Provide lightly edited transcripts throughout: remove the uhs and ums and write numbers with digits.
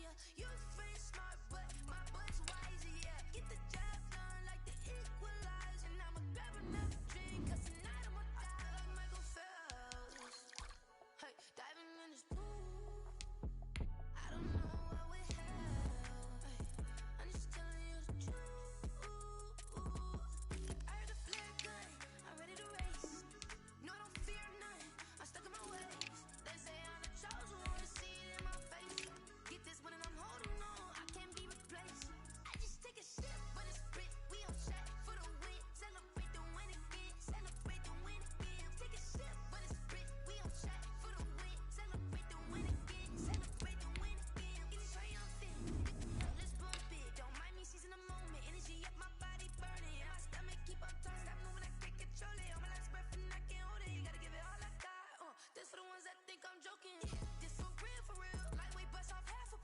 ya. You free smart, but my butt's wiser, yeah. Get the job done like the equalizer. And I'ma grab another drink, cause tonight I'ma die like Michael Phelps. Hey, diving in this pool. I don't know what we have. Hey, I'm just telling you the truth. I heard the flare gun, I'm ready to race. No, I don't fear none, I'm stuck in my ways. They say I'm the chosen one, see it in my face. Get this one and I'm holding on, I can't be replaced. I just take a sip, but it's Brit, we on shot for the win. Celebrate the win again, celebrate the win again. Take a sip, but it's Brit, we on shot for the win. Celebrate the win again, celebrate the win again. Get it triumphant, let's bump it. Don't mind me seizing the moment, energy up my body burning. And my stomach keep on turning, stop moving, I can't control it. On my last breath and I can't hold it, you gotta give it all I got. This for the ones that think I'm joking. This for real, lightweight bust off half a.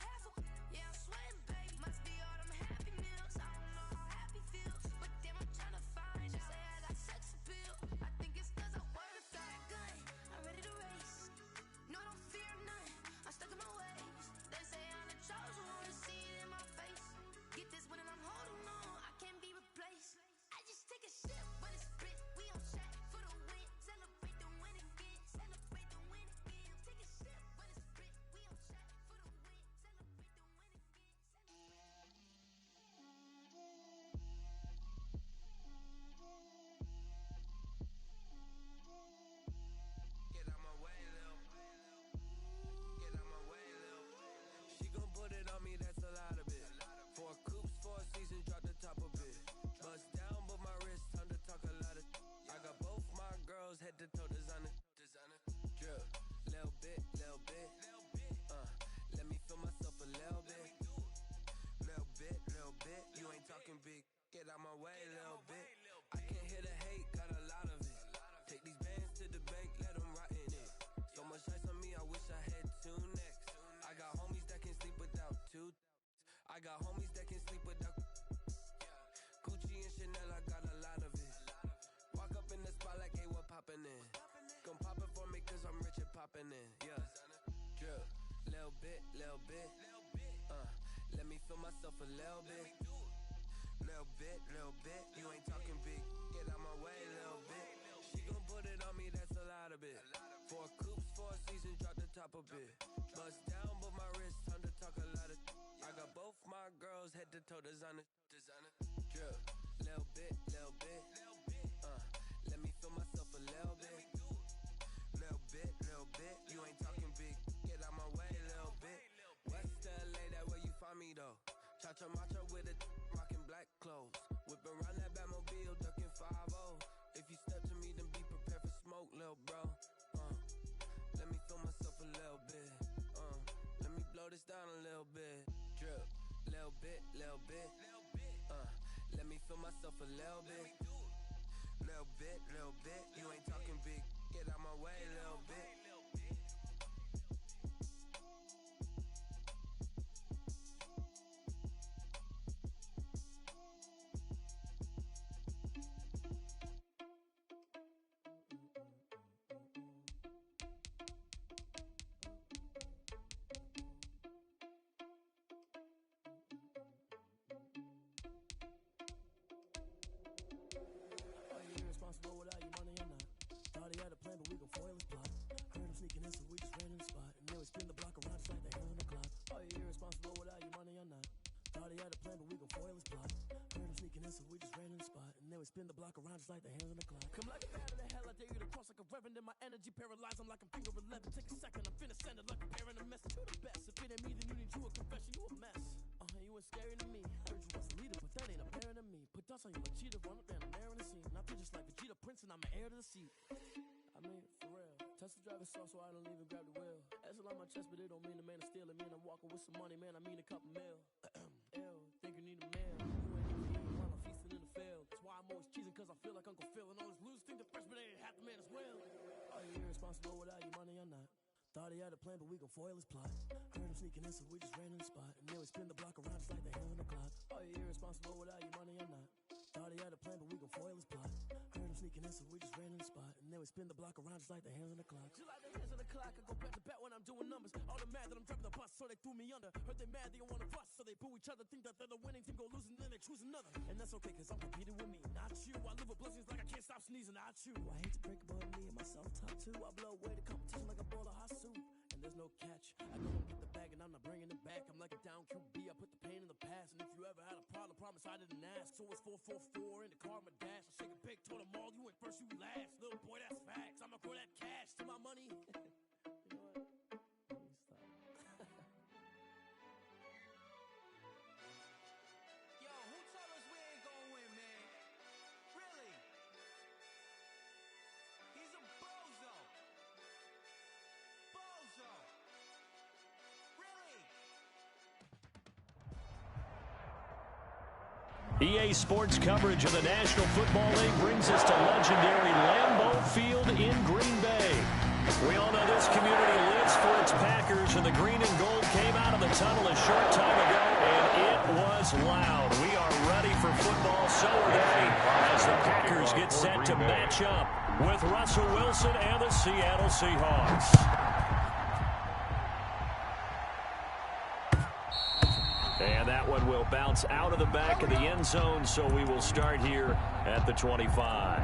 Yeah, I'm sweating, baby. Must be all them happy meals. I don't know how happy feels, but damn, I'm trying to find out. Say I got sex appeal. I think it's cause I wear the fat gun. I'm ready to race. No, I don't fear none. I'm stuck in my ways. They say I'm the chosen one, see it in my face. Get this one and I'm holding on, I can't be replaced. I just take a sip, but it's Brit. We on shot for the win. Celebrate the win again. Celebrate the win again. Take a sip, but it's Brit. We on shot for the win. Celebrate the win again. Get out my way, Lil. Get out my way, Lil. She gon' put it on me, that's a lot of it. 4 coops, 4 seasons, drop the top of it. Bust down, but my wrist, time to talk a lot of. I got both my girls, head to toe designer. Drip, little bit. Let me feel myself a little bit. Little bit. You ain't talking big. Get out my way, little bit. I can't hear the hate, got a lot of it. Take these bands to the bank, let them rot in it. So much ice on me, I wish I had 2 necks. I got homies that can sleep without 2. I got homies that can sleep without. Gucci and Chanel, I got a lot of it. Walk up in the spot like, hey, what poppin' in? Gon' pop it for me cause I'm rich and poppin' in. Yeah. Drip, little bit. Let me feel myself a little bit. Little bit. You ain't talking big. Get out my way, little bit. She gon' put it on me, that's a lot of it. 4 coops, 4 seasons, drop the top a bit. Bust down, but my wrist, time to talk a lot of. I got both my girls, head to toe designer. Drip, little bit. Let me feel myself a little bit. Little bit. You ain't talking big. Get out my way, little bit. West LA, that where you find me though. Cha-cha matcha with it, rockin' black clothes. Whip around that Batmobile, ducking 5-0. If you step to me, then be prepared for smoke, lil' bro. Let me feel myself a little bit. Let me blow this down a little bit. Drip, little bit. Let me feel myself a little bit. Little bit. You ain't talking big. Get out my way, little bit. Irresponsible without your money or not. Thought he had a plan, but we gon' foil his plot. Heard him sneaking in, so we just ran in the spot. And then we spin the block around just like the hands on the clock. Are you irresponsible without your money or not? Thought he had a plan, but we gon' foil his plot. Heard him sneaking in, so we just ran in the spot. And then we spin the block around just like the hands on the clock. Come like a bat in the hell, I dare you to cross like a reverend. In my energy paralyzed, I'm like I'm finger 11. Take a second, I'm finna send it like a parent a message. You the best, if it ain't me, then you need you a confession. You a mess. You ain't scary to me. Heard you was a leader, but that ain't apparent to me. Put dust on you like cheetah, run up down the air in the scene. And I feel just like Vegeta Prince, and I'm an heir to the seat. I mean, for real. Tesla driving soft, so I don't even grab the wheel. S on my chest, but it don't mean the man is stealing. Mean I'm walking with some money, man. I mean a couple mil. Ew, think you need a meal. You ain't even eating while I'm feasting in the field. That's why I'm always cheesing, cause I feel like Uncle Phil. And all those losers think the freshman ain't half the man as well. Are you irresponsible without your money or not? Thought he had a plan, but we gon' foil his plot. Heard him sneaking in, so we just ran in the spot. And then we spin the block around just like the hands on the clock. Are you irresponsible without your money or not? Thought he had a plan, but we gon' foil his plot. Heard him sneaking in, so we just ran in the spot. And then we spin the block around just like the hands on the clock. Just like the hands on the clock, I go back to back when I'm doing numbers. All the mad that I'm dropping the bus so they threw me under. Heard they mad, they don't wanna bust, so they boo each other. Think that they're the winning team, go losing, then they choose another. And that's okay, cause I'm competing with me, not you. I live with blessings like I can't stop sneezing, not you. I hate to break it, but me and myself top two. I blow away the competition like a bowl of hot soup. And there's no catch. I go and get the bag and I'm not bringing it back. I'm like a down QB, I put the pain in the past. And if you ever had a problem, promise I didn't ask. So it's 4-4-4 in the car, my dash. I shake a big, told them all, you went first, you last. Little boy, that's facts. I'ma grow that cash to my money. You know what? Let me stop. Yo, who told us we ain't gonna win, man? Really? He's a bozo. Bozo. Really? EA Sports coverage of the National Football League brings us to legendary Lambeau Field in Green Bay. We all know this community lives for its Packers, and the green and gold came out of the tunnel a short time ago, and it was loud. We are ready for football, so are they, as the Packers get set to match up with Russell Wilson and the Seattle Seahawks. And that one will bounce out of the back of the end zone, so we will start here at the 25.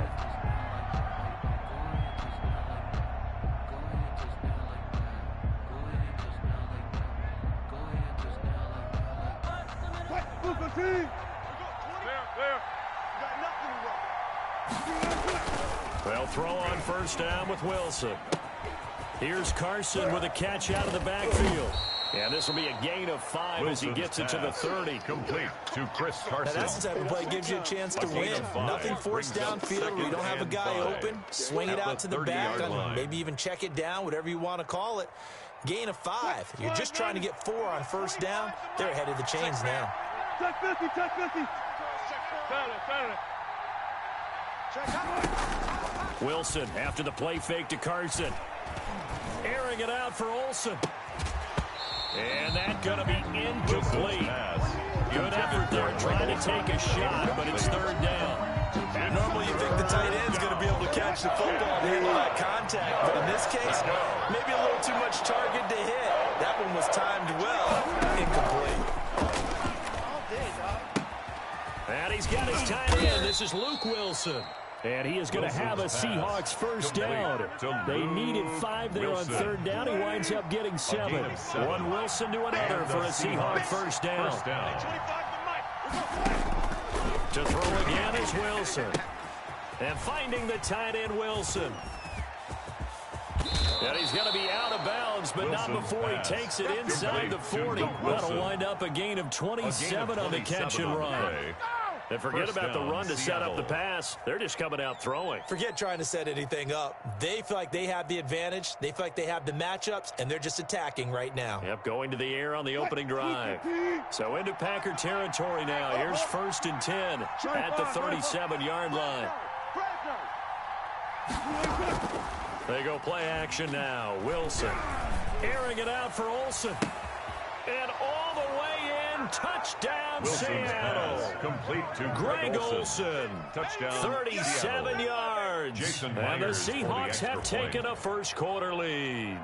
Well, throw on first down with Wilson. Here's Carson with a catch out of the backfield. And this will be a gain of 5 as he gets it to the 30. Complete to Chris Carson. Now that's the type of play that gives you a chance to win. Nothing forced downfield. We don't have a guy open. Swing it out to the back. Maybe even check it down, whatever you want to call it. Gain of 5. You're just trying to get 4 on first down. They're ahead of the chains now. Check 50, check 50. Wilson after the play fake to Carson. Airing it out for Olsen. And that's going to be incomplete. Good effort there trying to take a shot, but it's third down. And normally you think the tight end's going to be able to catch the football and handle that contact, but in this case, maybe a little too much target to hit. That one was timed well. Incomplete. And he's got his tight end. This is Luke Wilson. And he is going to have a Seahawks first down. They needed 5 there on third down. He winds up getting 7. One Wilson to another for a Seahawk first down. To throw again is Wilson. And finding the tight end, Wilson. And he's going to be out of bounds, but not before he takes it inside the 40. That'll wind up a gain of 27 on the catch and run. And forget about the run to set up the pass. They're just coming out throwing. Forget trying to set anything up. They feel like they have the advantage. They feel like they have the matchups, and they're just attacking right now. Yep, going to the air on the opening drive. So into Packer territory now. Here's 1st and 10 at the 37-yard line. They go play action now. Wilson airing it out for Olsen. And all the way in, touchdown Seattle. Complete to Greg Olsen. Touchdown 37 Seattle. yards. Jason And the Myers for the Seahawks extra have taken point. a first quarter lead.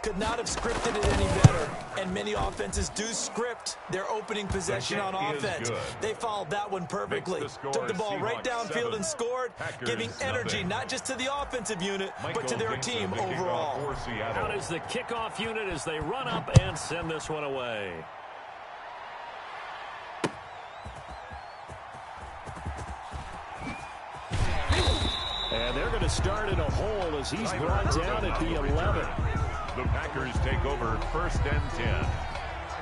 Could not have scripted it any better. And many offenses do script their opening possession on offense. They followed that one perfectly. Took the ball right downfield and scored, giving energy not just to the offensive unit, but to their team overall. Out is the kickoff unit as they run up and send this one away. And they're going to start in a hole as he's brought down at the 11. The Packers take over 1st and 10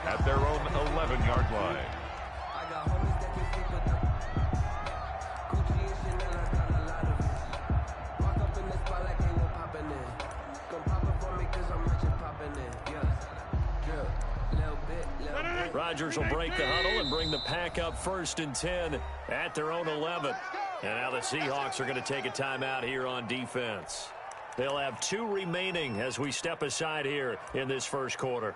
at their own 11-yard line. I got homies that can sleep with them. Gucci and Chanel, I got a lot of it. Walk up in the spot like they were popping in. Come pop it for me cause I'm rich and popping in. Yeah. Drip. Little bit. Rodgers will break the huddle and bring the Pack up 1st and 10 at their own 11. And now the Seahawks are going to take a timeout here on defense. They'll have 2 remaining as we step aside here in this first quarter.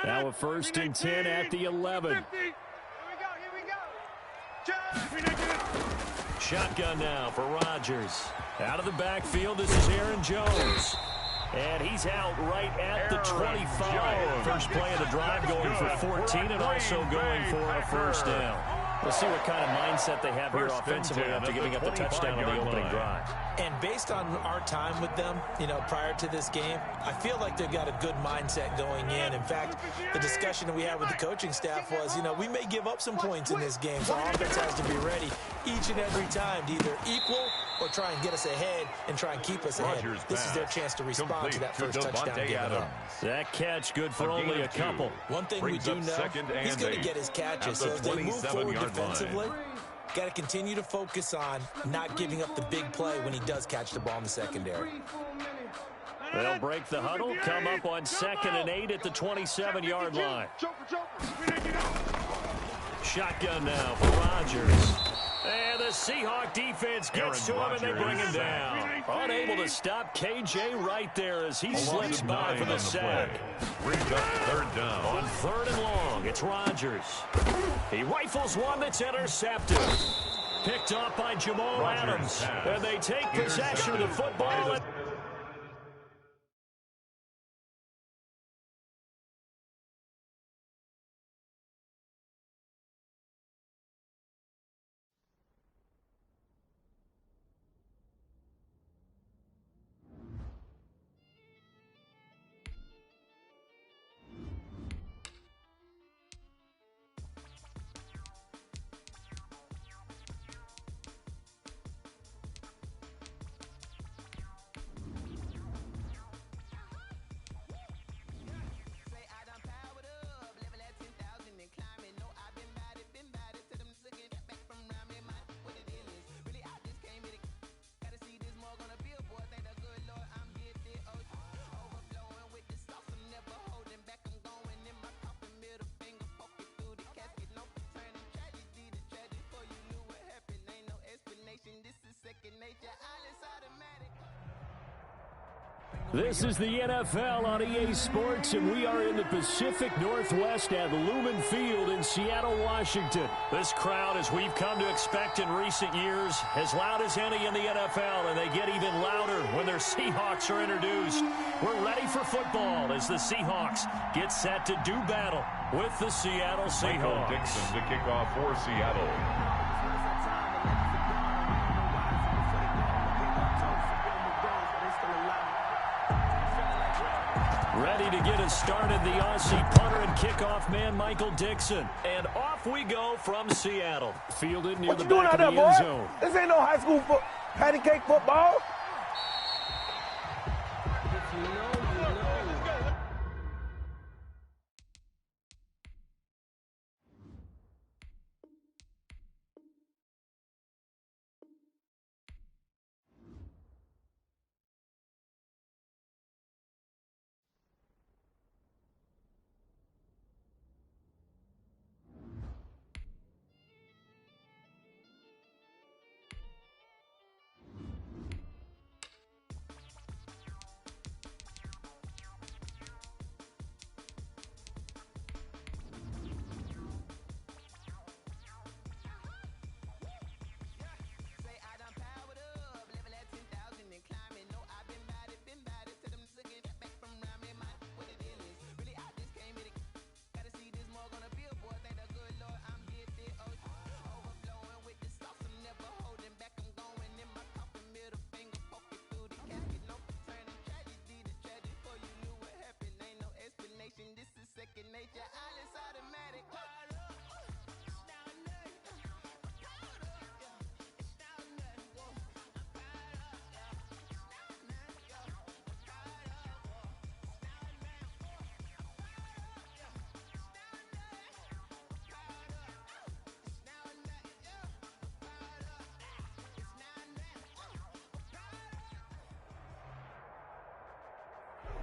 Now a 1st and 10 at the 11. Shotgun now for Rodgers. Out of the backfield, this is Aaron Jones. And he's out right at the 25. First play of the drive, going for 14 and also going for a first down. We'll see what kind of mindset they have here offensively after giving up the touchdown on the opening drive. And based on our time with them, prior to this game, I feel like they've got a good mindset going in. In fact, the discussion that we had with the coaching staff was, we may give up some points in this game, so our offense has to be ready each and every time to either equal or try and get us ahead and try and keep us ahead. This is their chance to respond to that first touchdown given up. That catch good for only a couple. One thing we do know, he's going to get his catches. So as they move forward defensively, got to continue to focus on not giving up the big play when he does catch the ball in the secondary. They'll break the huddle, come up on 2nd and 8 at the 27-yard line. Shotgun now for Rodgers. And the Seahawk defense gets to him, and they bring him down. Unable to stop KJ right there as he slips by for the sack. Brings up 3rd down. On 3rd and long, it's Rodgers. He rifles one that's intercepted. Picked up by Jamal Adams. And they take possession of the football. This is the NFL on EA Sports, and we are in the Pacific Northwest at Lumen Field in Seattle, Washington. This crowd, as we've come to expect in recent years, as loud as any in the NFL, and they get even louder when their Seahawks are introduced. We're ready for football as the Seahawks get set to do battle with the Seattle Seahawks. Michael Dixon to kick off for Seattle. Ready to get us started, the Aussie punter and kickoff man, Michael Dixon. And off we go from Seattle. Fielded near the back of the end zone. This ain't no high school patty cake football.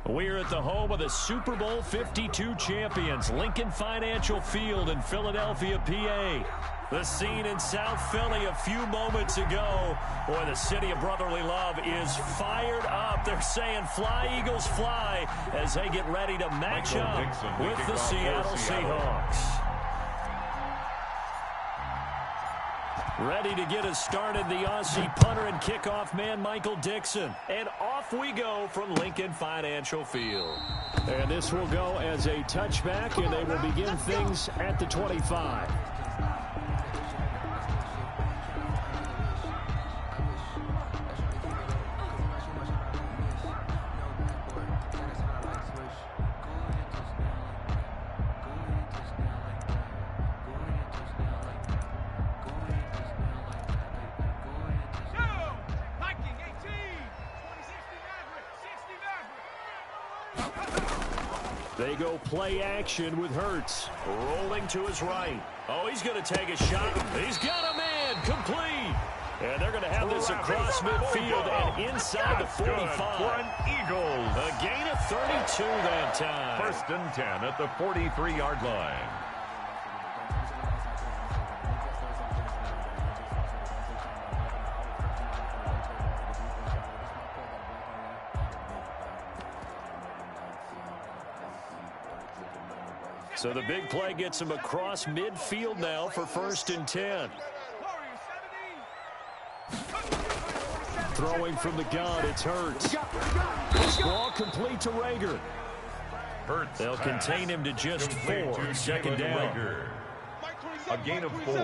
We're at the home of the Super Bowl 52 champions, Lincoln Financial Field in Philadelphia, PA. The scene in South Philly a few moments ago. Boy, the city of brotherly love is fired up. They're saying, "Fly, Eagles, fly," as they get ready to match up with the Seattle Seahawks. Ready to get us started, the Aussie punter and kickoff man, Michael Dixon. And off we go from Lincoln Financial Field. And this will go as a touchback, and they will begin things at the 25. They go play action with Hurts. Rolling to his right. Oh, he's going to take a shot. He's got a man. Complete. And they're going to have this across midfield and inside the 45. For an Eagles. A gain of 32 that time. 1st and 10 at the 43-yard line. So the big play gets him across midfield now for 1st and 10. Throwing from the gun, it's Hurts. Ball complete to Rager. Hurts. They'll contain him to just 4. 2nd down. Rager. A gain of 4.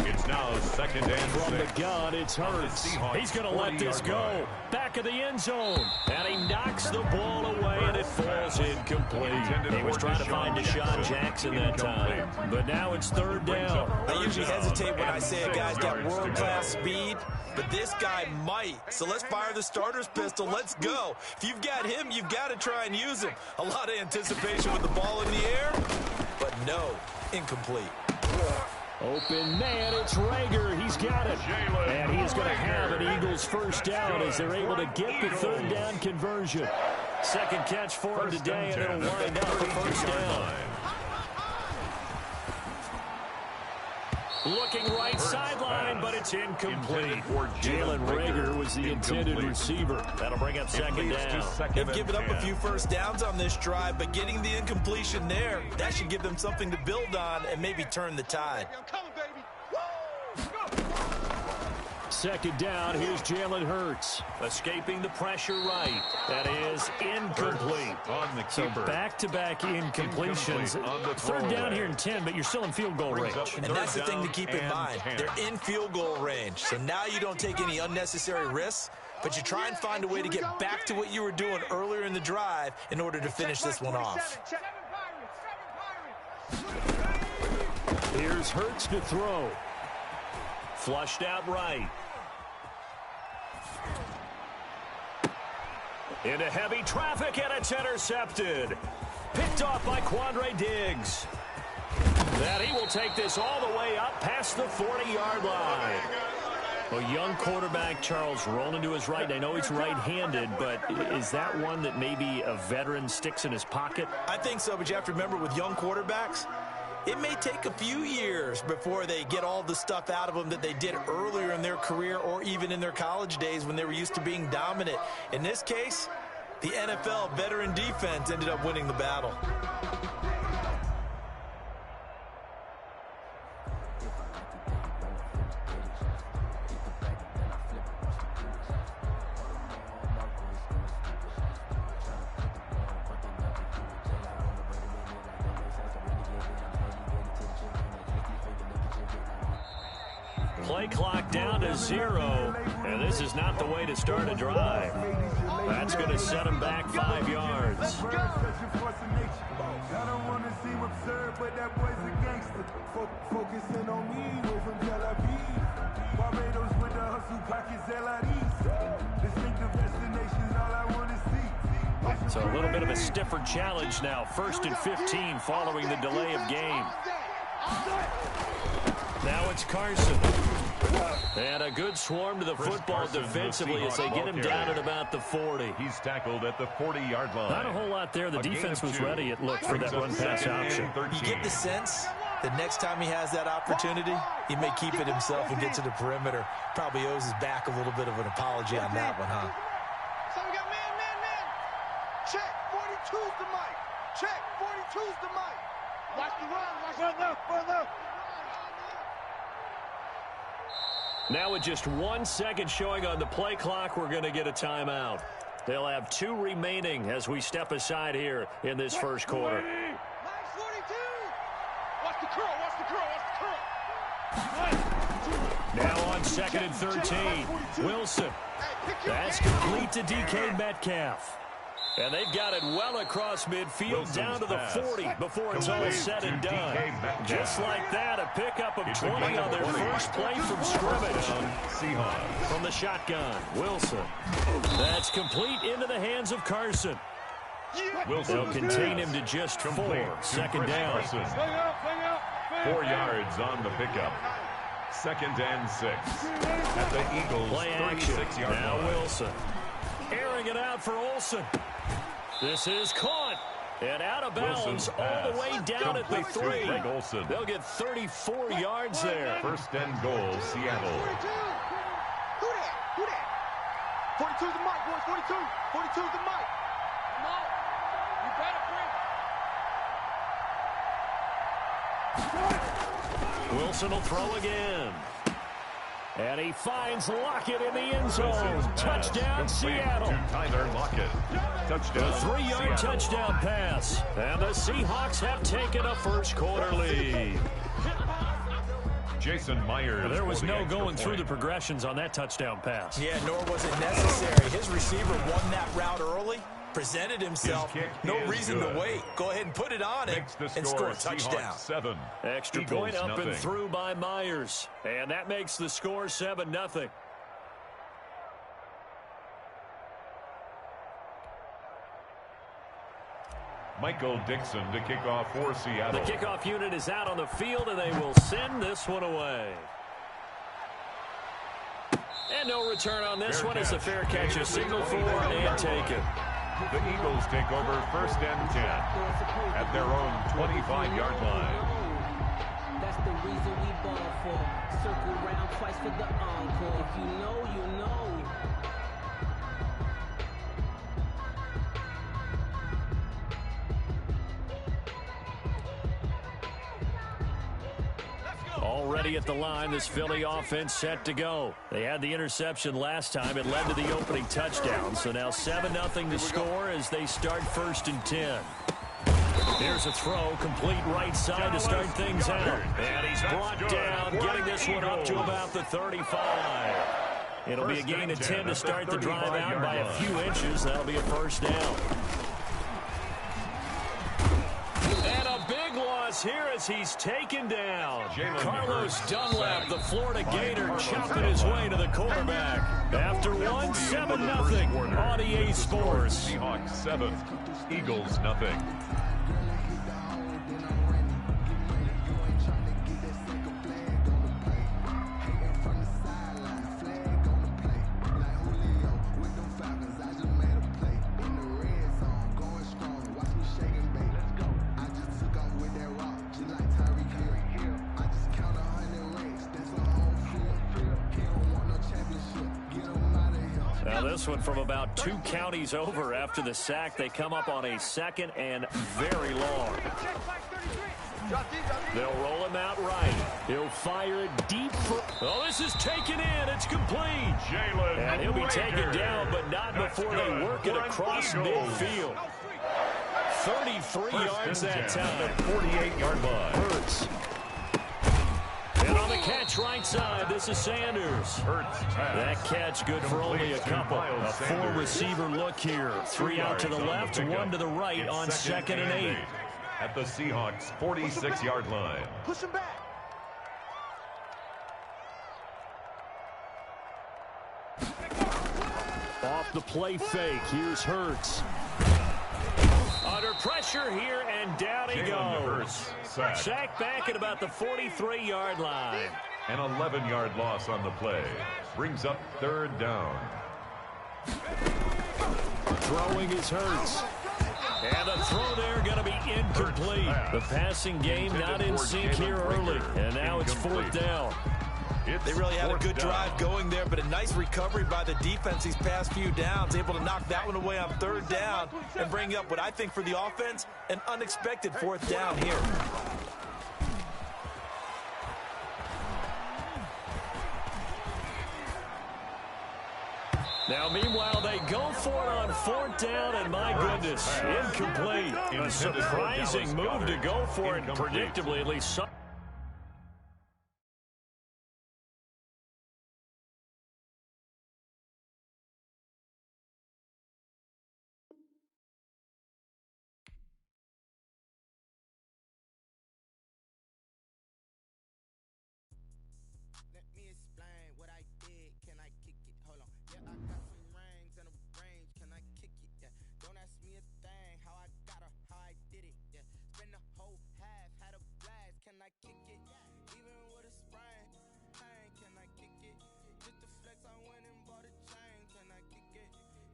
It's now 2nd and 6. From the gun, it's Hurts. He's going to let this go. Back of the end zone. And he knocks the ball away, and it falls incomplete. He was trying to find Deshaun Jackson that time. But now it's 3rd down. I usually hesitate when I say a guy's got world-class speed, but this guy might. So let's fire the starter's pistol. Let's go. If you've got him, you've got to try and use him. A lot of anticipation with the ball in the air, but no, incomplete. Open man, it's Rager. He's got it. And he is going to have an Eagles 1st down as they're able to get the 3rd down conversion. 2nd catch for him today, and it'll wind up for 1st down. Looking right sideline, but it's incomplete. Jalen Rager was the intended receiver. That'll bring up 2nd down. They've given up a few 1st downs on this drive, but getting the incompletion there, that should give them something to build on and maybe turn the tide. 2nd down, here's Jalen Hurts. Escaping the pressure right. That is incomplete. So back-to-back incompletions. 3rd down here in 10, but you're still in field goal range. And that's the thing to keep in mind. They're in field goal range. So now you don't take any unnecessary risks, but you try and find a way to get back to what you were doing earlier in the drive in order to finish this one off. Here's Hurts to throw. Flushed out right. Into heavy traffic, and it's intercepted. Picked off by Quandre Diggs. That he will take this all the way up past the 40-yard line. A young quarterback, Charles, rolling to his right. I know he's right-handed, but is that one that maybe a veteran sticks in his pocket? I think so, but you have to remember with young quarterbacks, it may take a few years before they get all the stuff out of them that they did earlier in their career or even in their college days when they were used to being dominant. In this case, the NFL veteran defense ended up winning the battle. Play clock down to 0, and this is not the way to start a drive. That's going to set him back 5 yards. I don't want to seem absurd, but that boy's a gangster. Focusing on me, way from Tel Aviv. Barbados with the hustle pockets, LIDs. Distinctive destinations, all I want to see. So a little bit of a stiffer challenge now. 1st and 15 following the delay of game. Now it's Carson. And a good swarm to the football defensively as they get him down at about the 40. He's tackled at the 40-yard line. Not a whole lot there. The defense was ready, it looked, for that run-pass option. You get the sense that next time he has that opportunity, he may keep it himself and get to the perimeter. Probably owes his back a little bit of an apology on that one, huh? So we got man. Check, 42's the mic. Check, 42's the mic. Watch the run, watch the left. Now with just 1 second showing on the play clock, we're going to get a timeout. They'll have 2 remaining as we step aside here in this first quarter. Max 42. Watch the curl, watch the curl, watch the curl. Now on 2nd and 13, Wilson. That's complete to DK Metcalf. And they've got it well across midfield, Wilson's down to the 40 before it's all said and done. Just like that, a pickup of 20 on their first play from scrimmage. From the shotgun, Wilson. That's complete into the hands of Carson. They'll contain him to just 4. 2nd down. 4 yards on the pickup. 2nd and 6. At the Eagles' 36-yard line. Now Wilson. Airing it out for Olsen. This is caught. And out of bounds all the way down at the 3. They'll get 34 yards there. 1st and goal, Seattle. 42. Who that? Who that? 42's the mic, boys. 42. 42's the mic. No. You better bring. Wilson will throw again. And he finds Lockett in the end zone. Touchdown, Seattle. Tyler Lockett. Touchdown. A 3-yard touchdown pass. And the Seahawks have taken a first quarter lead. Jason Myers. There was no going through the progressions on that touchdown pass. Yeah, nor was it necessary. His receiver won that route early, presented himself. No reason to wait. Go ahead and put it on him and score a touchdown. 7. Extra point up and through by Myers. And that makes the score 7-0. Michael Dixon to kick off for Seattle. The kickoff unit is out on the field, and they will send this one away. And no return on this one as the fair catch is signaled for and taken. The Eagles take over 1st and 10 at their own 25-yard line. That's the reason we ball for. Circle round twice for the encore. If you know, you know. Already at the line, this Philly offense set to go. They had the interception last time. It led to the opening touchdown. So now 7-0 to score as they start 1st and 10. Here's a throw, complete right side to start things out. And he's brought down, getting this one up to about the 35. It'll be a gain of 10 to start the drive out by a few inches. That'll be a first down. And a big loss here as he's taken down. Carlos Dunlap, the Florida Gator, chopping his way to the quarterback. After one, 7-0 on EA Sports. Seahawks 7, Eagles nothing. This one from about 2 counties over after the sack. They come up on a 2nd and very long. They'll roll him out right. He'll fire it deep for... Oh, this is taken in. It's complete. And he'll be taken down, but not before they work it across midfield. 33 yards that time. 48-yard line. Hurts. And on the catch right side, this is Sanders. That catch good for only a couple. A 4-receiver look here. 3 out to the left, 1 to the right on 2nd and 8. At the Seahawks' 46-yard line. Push him back. Off the play fake, here's Hurts. Under pressure here, and down he goes. Sacked back at about the 43-yard line. An 11-yard loss on the play. Brings up 3rd down. Throwing is Hurts. And the throw there going to be incomplete. The passing game not in sync here early. And now it's 4th down. They really had a good drive going there, but a nice recovery by the defense these past few downs, able to knock that one away on 3rd down and bring up what I think for the offense, an unexpected 4th down here. Now, meanwhile, they go for it on 4th down, and my goodness, incomplete. A surprising move to go for it, predictably, at least some. Let me explain what I did. Can I kick it? Hold on. Yeah, I got some rings and a range. Can I kick it? Yeah. Don't ask me a thing. How I got her, how I did it. Yeah. Spend the whole half, had a blast. Can I kick it? Even with a sprain, pain. Can I kick it? Just the flex, I went and bought a chain. Can I kick it?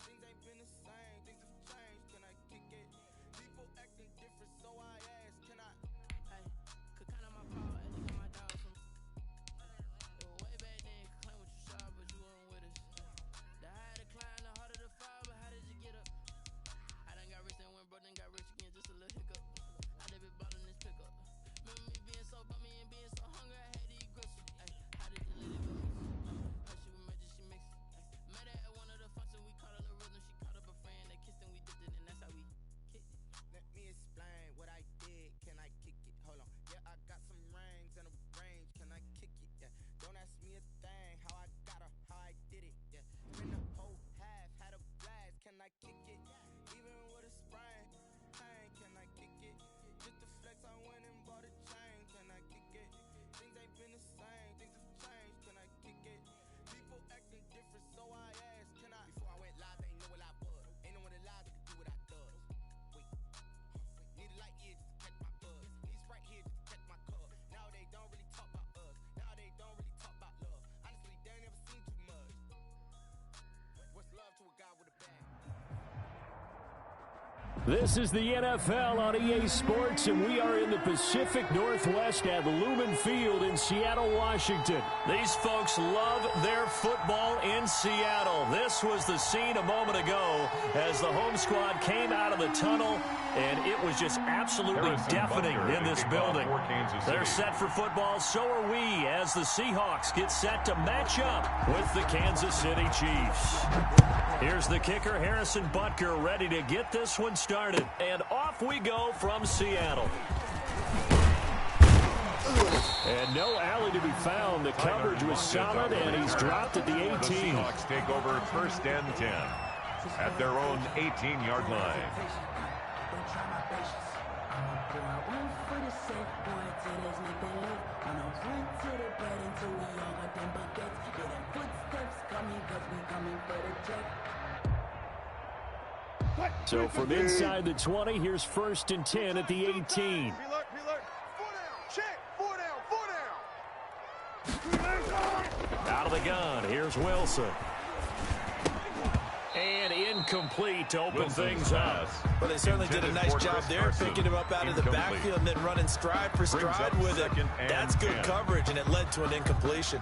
Things ain't been the same. Things have changed. Can I kick it? People acting different, so I asked. Can I? Hey, could count on my power, at least on my dogs. Way back then, you claim what you saw, but you weren't with us. The higher the climb, the harder the fall, but how did you get up? I done got rich and went broke, then got rich again, just a little hiccup. I done been ballin' this pickup. Remember me being so bummy and being so hungry, I had to eat gristle. Ay, how did you let it go? Ay, she was magic, she mixed it. Ay, met her at one of the functions, we caught a little rhythm. She caught up a friend, they kissed and we dipped it, and that's how we kicked it. Let me explain what I did. Can I kick it? Hold on. Yeah, I got some rings and a range. Can I kick it? Yeah. Don't ask me a thing. How I got her, how I did it. Yeah. Spend the whole half, had a blast. Can I kick it? Even with a sprain, pain. Can I kick it? Just the flex, I went and bought a chain. Can I kick it? Things ain't been the same. Things have changed. Can I kick it? People acting different, so I asked. Can I? Before I went live, they ain't know what I was. Ain't no one alive that could do what I does. Wait. Need a light here just to catch my buzz. Need Sprite here just to catch my cub. Now they don't really talk about us. Now they don't really talk about love. Honestly, they ain't never seen too much. What's love to a guy with a bag? This is the NFL on EA Sports, and we are in the Pacific Northwest at Lumen Field in Seattle, Washington. These folks love their football in Seattle. This was the scene a moment ago as the home squad came out of the tunnel, and it was just absolutely deafening in this building. They're set for football, so are we, as the Seahawks get set to match up with the Kansas City Chiefs. Here's the kicker, Harrison Butker, ready to get this one started. And off we go from Seattle. And no alley to be found. The coverage was solid, and he's dropped at the 18. The Seahawks take over 1st and 10 at their own 18-yard line. So from inside the 20, here's 1st and 10 at the 18. Out of the gun, here's Wilson. And incomplete to open things up. Well, they certainly did a nice job there, picking him up out of the backfield and then running stride for stride with it. That's good coverage, and it led to an incompletion.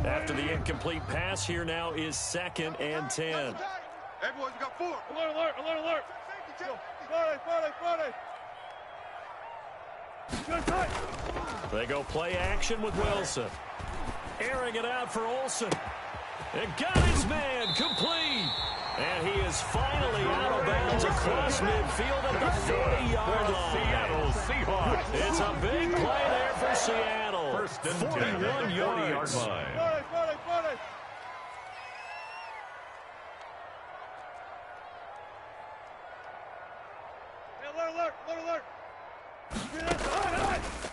After the incomplete pass, here now is 2nd and 10. Hey, boys, we got 4. Alert, alert, alert, alert. They go play action with Wilson. Airing it out for Olsen. And got his man complete. And he is finally out of bounds across midfield at the 40-yard line. Seattle Seahawks. It's a big play there for Seattle. 1st and 10 at the 40-yard line.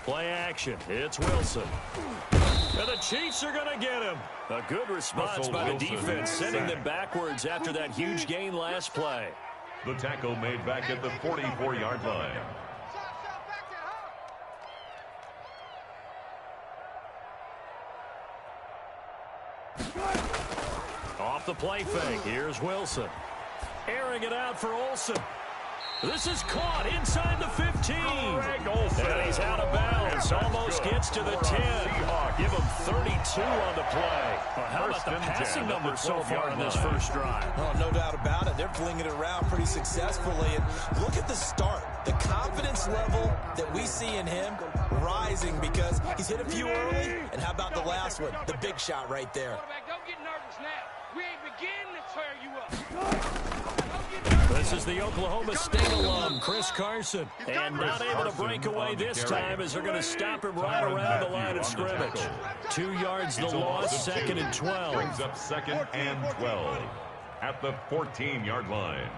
Play action. It's Wilson. And the Chiefs are going to get him. A good response by the defense, sending them backwards after that huge gain last play. The tackle made back at the 44-yard line. Off the play fake. Here's Wilson. Airing it out for Olsen. This is caught inside the 15. And he's out of bounds. Almost gets to the 10. Give him 32 on the play. Well, how about the passing numbers so far on this first drive? Oh, no doubt about it. They're flinging it around pretty successfully. And look at the start. The confidence level that we see in him rising because he's hit a few early. And how about the last one? The big shot right there. Don't get nervous now. We ain't beginning to tear you up. This is the Oklahoma State alum, Chris Carson. And not able to break away this time as they're going to stop him right around the line of scrimmage. 2 yards the loss, 2nd and 12. Brings up 2nd and 12 at the 14-yard line.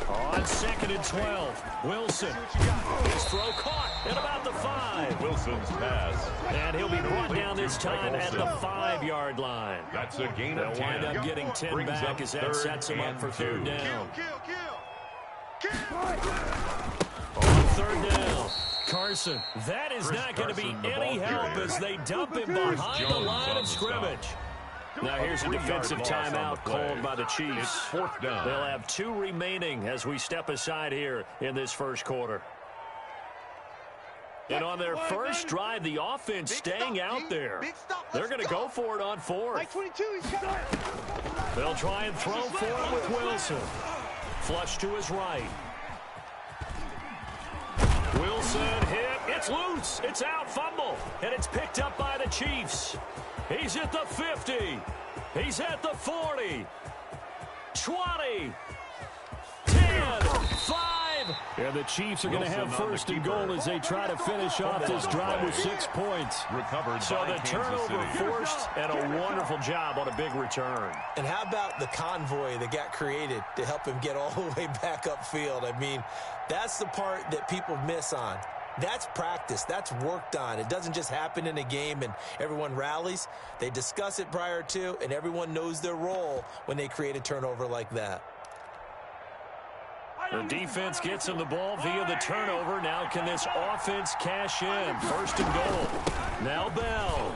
On 2nd and 12, Wilson. His throw caught at about the 5. Wilson's pass. And he'll be brought down this time at the 5-yard line. That's a gain of 10. They'll wind up getting 10 back as that sets him up for 3rd down. On 3rd down, Carson. That is not going to be any help as they dump him behind the line of scrimmage. Now here's a defensive timeout called by the Chiefs. 4th down. They'll have 2 remaining as we step aside here in this first quarter. And on their first drive, the offense staying out there. They're going to go for it on 4th. They'll try and throw for it with Wilson. Flush to his right. Wilson hit. It's loose. It's out. Fumble. And it's picked up by the Chiefs. He's at the 50. He's at the 40. 20. 10. 5. And the Chiefs are going to have 1st and goal as they try to finish off this drive with 6 points. Recovered so by the turnover forced and a wonderful job on a big return. And how about the convoy that got created to help him get all the way back upfield? I mean, that's the part that people miss on. That's practice. That's worked on. It doesn't just happen in a game and everyone rallies. They discuss it prior to, and everyone knows their role when they create a turnover like that. The defense gets him the ball via the turnover. Now can this offense cash in? 1st and goal. Now Bell.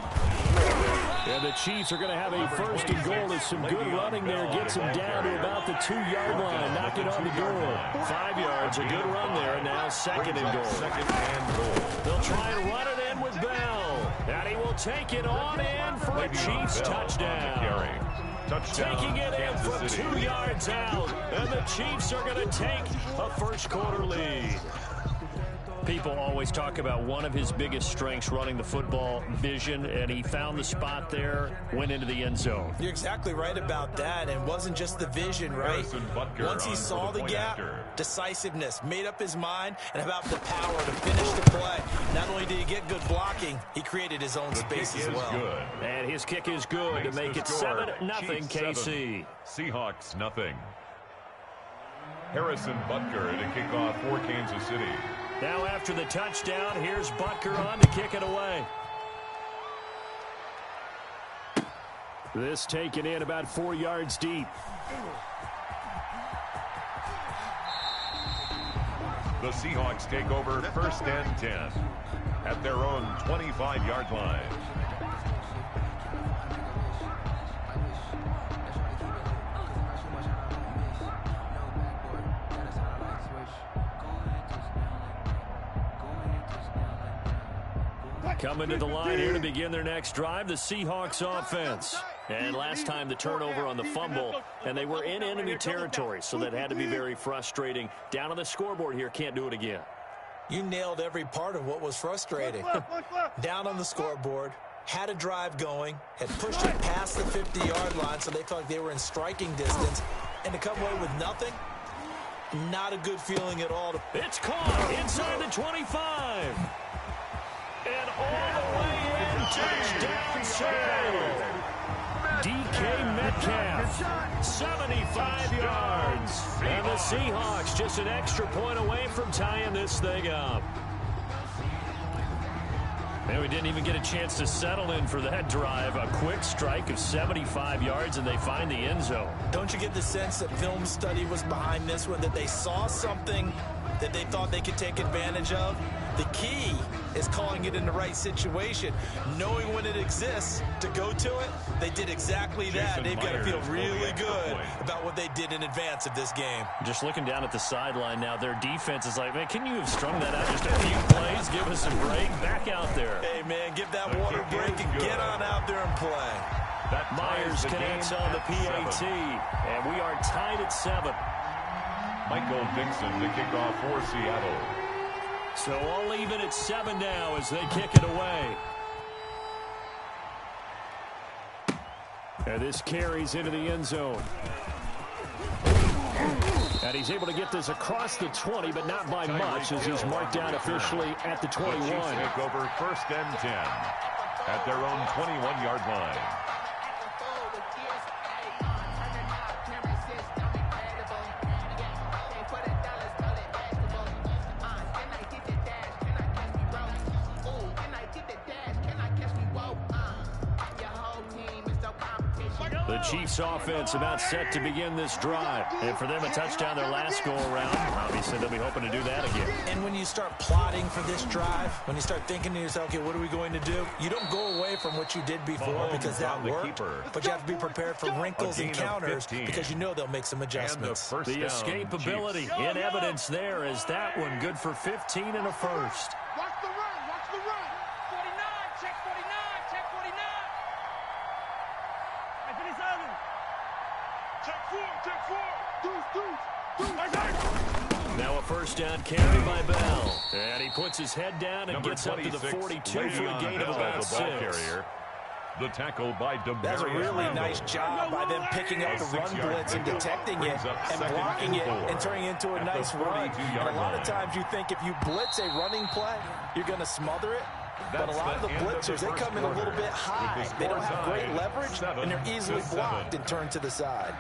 And the Chiefs are going to have a 1st and goal. As some good running there gets him down to about the 2-yard line. Knock it on the door. 5 yards. A good run there. And now 2nd and goal. 2nd and goal. They'll try and run it in with Bell. And he will take it on in for a Chiefs touchdown. Touchdown, taking it in Kansas from City. 2 yards out. And the Chiefs are going to take a first quarter lead. People always talk about one of his biggest strengths running the football, vision, and he found the spot there, went into the end zone. You're exactly right about that, and it wasn't just the vision, right? Once he saw the gap, decisiveness, made up his mind, and about the power to finish the play. Not only did he get good blocking, he created his own space as well. Good. And his kick is good to make it 7-0 KC. Seahawks 0. Harrison Butker to kick off for Kansas City. Now after the touchdown, here's Butker on to kick it away. This taken in about 4 yards deep. The Seahawks take over 1st and 10 at their own 25-yard line. Coming to the line here to begin their next drive, the Seahawks offense. And last time the turnover on the fumble, and they were in enemy territory, so that had to be very frustrating. Down on the scoreboard here, can't do it again. You nailed every part of what was frustrating. Down on the scoreboard, had a drive going, had pushed it past the 50-yard line, so they felt like they were in striking distance, and to come away with nothing, not a good feeling at all. It's caught inside the 25. And all the way in, touchdown sale. DK Metcalf, 75 yards. And the Seahawks just an extra point away from tying this thing up. And we didn't even get a chance to settle in for that drive. A quick strike of 75 yards, and they find the end zone. Don't you get the sense that film study was behind this one, that they saw something that they thought they could take advantage of. The key is calling it in the right situation, knowing when it exists to go to it. They did exactly that. They've got to feel really good about what they did in advance of this game. Just looking down at the sideline now, their defense is like, man, can you have strung that out just a few plays? Give us a break. Back out there. Hey, man, give that water break and get on out there and play. Myers connects on the PAT, and we are tied at 7. Michael Dixon to kick off for Seattle. So all even at 7 now as they kick it away. And this carries into the end zone. And he's able to get this across the 20, but not by much, as he's marked down officially at the 21. The Chiefs take over 1st and 10 at their own 21-yard line. The Chiefs offense about set to begin this drive. And for them, a touchdown their last go-around. Obviously, they'll be hoping to do that again. And when you start plotting for this drive, when you start thinking to yourself, okay, what are we going to do? You don't go away from what you did before because that worked. But you have to be prepared for wrinkles and counters because you know they'll make some adjustments. The escapability in evidence there is that one good for 15 and a first. Watch the run. Watch the run. 49. Check 49. Check 49. Hey, 57. Check 4. Check 4. Deuce. Now a first down carry by Bell. And he puts his head down and gets up to the 42 for a gain of about 6. The tackle by DeMarius. That's a really nice job by them picking up the run blitz and detecting it and blocking it and turning it into a nice run. And a lot of times you think if you blitz a running play, you're going to smother it. But a lot of the blitzers, they come in a little bit high. They don't have great leverage, and they're easily blocked and turned to the side.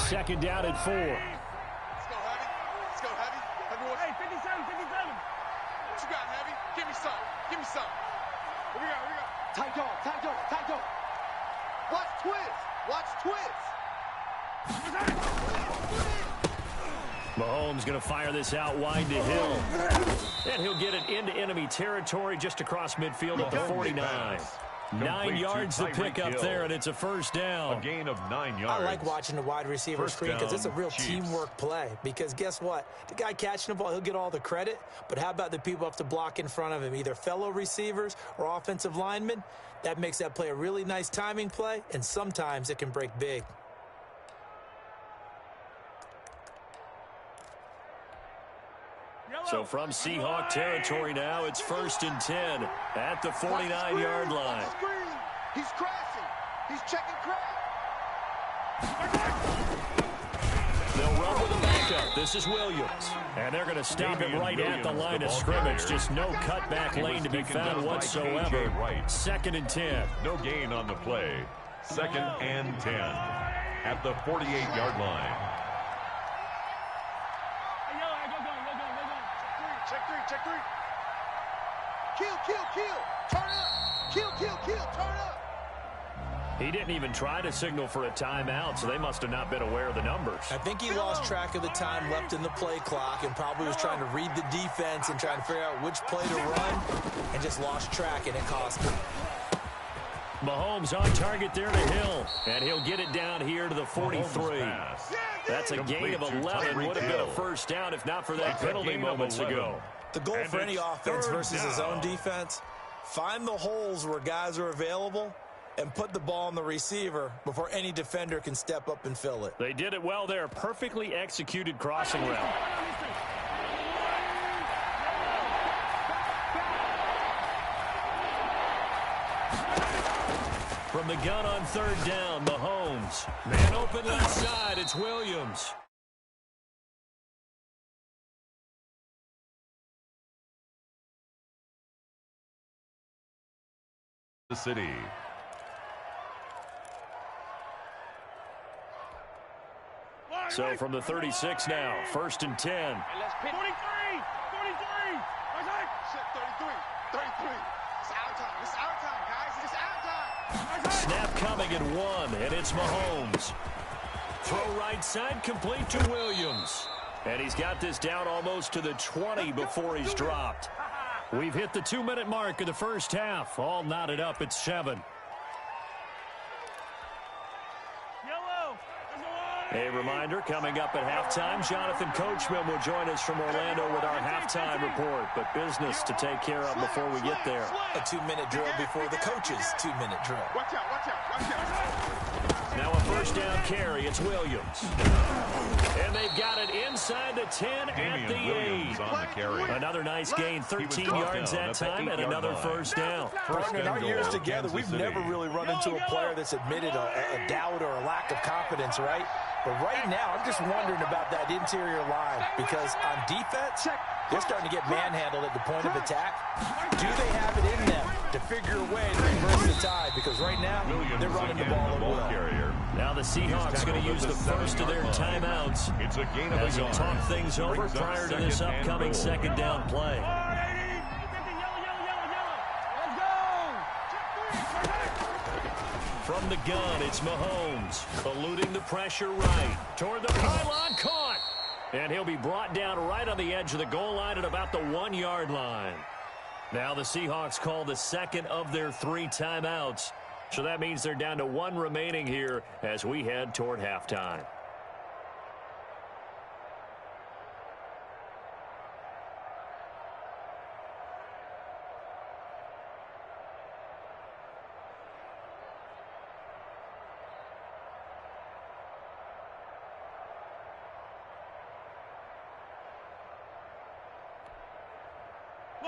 Second down at 4. Let's go, Heavy. Let's go, Heavy. Hey, 57, 57. What you got, Heavy? Give me some. Give me some. Here we go. Tight dog, tight dog, tight dog. Watch twist. Watch twist. Mahomes going to fire this out wide to Hill. And he'll get it into enemy territory just across midfield at the 49. 9 yards to pick up there, and it's a first down. A gain of 9 yards. I like watching the wide receiver screen because it's a real teamwork play. Because guess what? The guy catching the ball, he'll get all the credit. But how about the people up to block in front of him, either fellow receivers or offensive linemen? That makes that play a really nice timing play, and sometimes it can break big. So from Seahawk territory now, it's 1st and 10 at the 49-yard line. He's crashing. He's checking crash. They'll run with a backup. This is Williams. And they're going to stop it right at the line of scrimmage. Just no cutback lane to be found whatsoever. 2nd and 10. No gain on the play. 2nd and 10 at the 48-yard line. Check 3. Kill. Turn up. Kill. Turn up. He didn't even try to signal for a timeout, so they must have not been aware of the numbers. I think he lost track of the time left in the play clock and probably was trying to read the defense and trying to figure out which play to run and just lost track, and it cost him. Mahomes on target there to Hill, and he'll get it down here to the 43. That's a gain of 11. Would have been a first down if not for that penalty moments ago. The goal for any offense versus his own defense, find the holes where guys are available and put the ball on the receiver before any defender can step up and fill it. They did it well there. Perfectly executed crossing route. From the gun on 3rd down, Mahomes. Man open left side, it's Williams. The city. So from the 36 now, 1st and 10. Hey, let's pick 43. 33. It's our time. It's our time, guys. It's our time. Snap coming at 1, and it's Mahomes. Throw right side, complete to Williams. And he's got this down almost to the 20 before he's dropped. We've hit the 2-minute mark of the first half. All knotted up at 7. A reminder, coming up at halftime, Jonathan Coachman will join us from Orlando with our halftime report. But business to take care of before we get there. A 2-minute drill before the coach's 2-minute drill. Watch out. Now a first down carry. It's Williams. And they've got it inside the 10 at the 8. On the carry. Another nice gain, 13 yards that time, and another first down. Partner, in our years together, we've never really run into a player that's admitted a doubt or a lack of confidence, right? But right now, I'm just wondering about that interior line because on defense, they're starting to get manhandled at the point of attack. Do they have it in them to figure a way to reverse the tide? Because right now, they're running the ball at will. Carrier. Now the Seahawks going to use the first of their timeouts It's a gain of as a they'll yard. talk things over prior to this upcoming second down play. From the gun, it's Mahomes, eluding the pressure right. Toward the pylon, caught. And he'll be brought down right on the edge of the goal line at about the 1-yard line. Now the Seahawks call the second of their 3 timeouts. So that means they're down to 1 remaining here as we head toward halftime.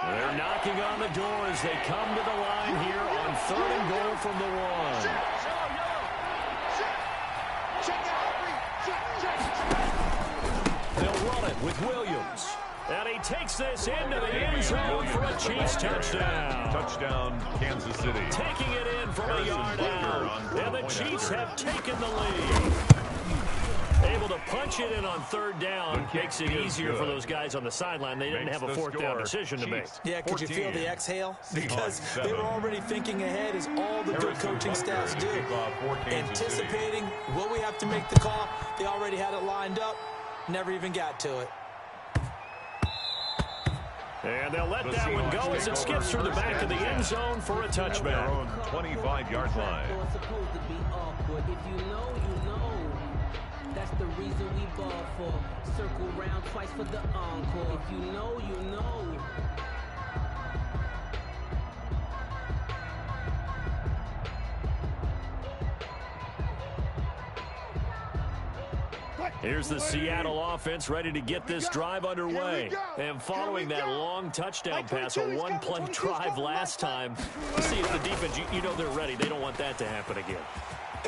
They're knocking on the door as they come to the line here on 3rd and goal from the 1. They'll run it with Williams. And he takes this into the end zone for a Chiefs touchdown. Touchdown, Kansas City. Taking it in from a yard out. And the Chiefs have taken the lead. Able to punch it in on 3rd down. Makes it easier for those guys on the sideline. They didn't have a 4th down decision to make. Yeah, could you feel the exhale? Because they were already thinking ahead, as all the good coaching staffs do. Anticipating will we have to make the call. They already had it lined up. Never even got to it. And they'll let that one go as it skips through the back of the end zone for a touchback. 25-yard line. It's supposed to be awkward. If you know, you know. That's the reason we ball for. Circle round twice for the encore. If you know, you know. Here's the Seattle offense ready to get this drive underway. And following that long touchdown pass, a 1-play drive last time, see if the defense, you know they're ready. They don't want that to happen again.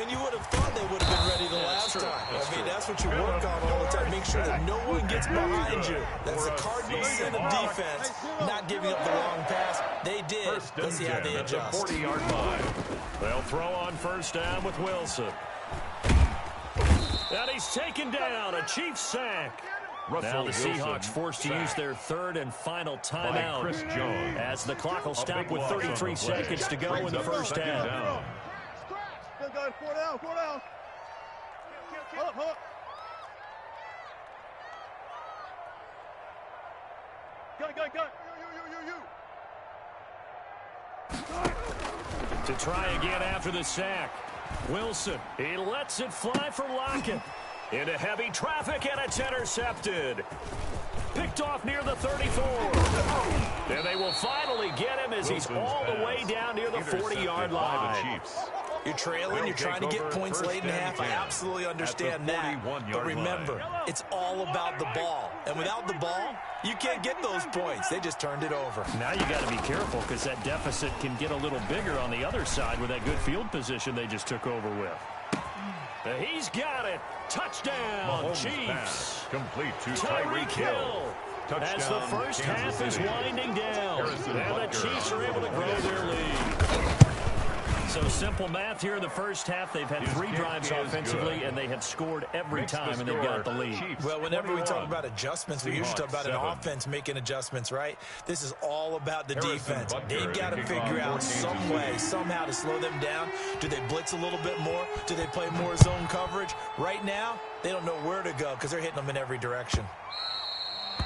And you would have thought they would have been ready the last time. I mean, that's what you work on all the time. Make sure that no one gets behind you. That's the cardinal sin of defense, not giving up the long pass. They did. Let's see how they adjust. 40-yard line. They'll throw on first down with Wilson. And he's taken down, a Chiefs sack. Now the Seahawks forced to use their 3rd and final timeout as the clock will stop with 33 seconds to go in the first half. Good, 4 down. Hold up. You. To try again after the sack. Wilson, he lets it fly for Lockett. Into heavy traffic, and it's intercepted. Picked off near the 34. And they will finally get him as he's all the way down near the 40-yard line. You're trailing, you're trying to get points late in half. I absolutely understand that. But remember, it's all about the ball. And without the ball, you can't get those points. They just turned it over. Now you got to be careful because that deficit can get a little bigger on the other side with that good field position they just took over with. He's got it. Touchdown, Mahomes Chiefs. Pass. Complete to Tyreek Hill. Touchdown, as the first half is winding down. And the Chiefs are able to grow their lead. So simple math here in the first half. They've had 3 drives offensively, and they have scored every time, and they've got the lead. Well, whenever we talk about adjustments, we usually talk about an offense making adjustments, right? This is all about the defense. They've got to figure out some way, somehow to slow them down. Do they blitz a little bit more? Do they play more zone coverage? Right now, they don't know where to go because they're hitting them in every direction.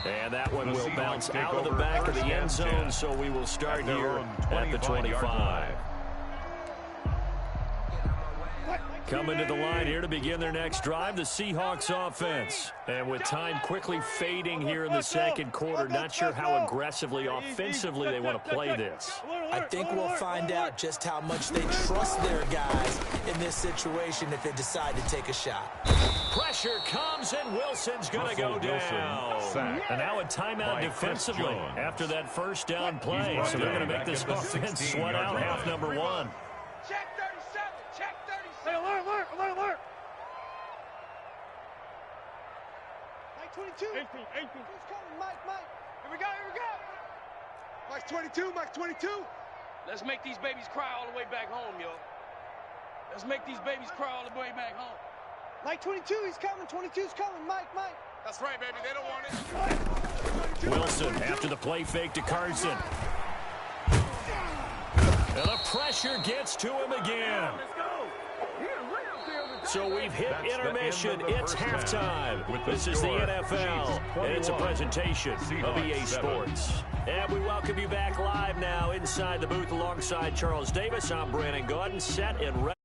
And that one will bounce out of the back of the end zone, so we will start here at the 25. Coming to the line here to begin their next drive, the Seahawks offense. And with time quickly fading here in the second quarter, not sure how aggressively, offensively they want to play this. I think we'll find out just how much they trust their guys in this situation if they decide to take a shot. Pressure comes, and Wilson's going to go down. And now a timeout defensively after that first down play. So they're going to make this offense sweat out half number 1. Check 37. Check 37. Hey, alert. Mike 22. 18. Who's coming? Mike. Here we go. Mike's 22. Let's make these babies cry all the way back home, yo. Let's make these babies cry all the way back home. Mike 22, he's coming. 22's coming. Mike. That's right, baby. They don't want it. Wilson after the play fake to Carson. And the pressure gets to him again. So we've hit intermission. It's halftime. This is the NFL, and it's a presentation of EA Sports. And we welcome you back live now inside the booth alongside Charles Davis. I'm Brandon Gaudin, set and ready.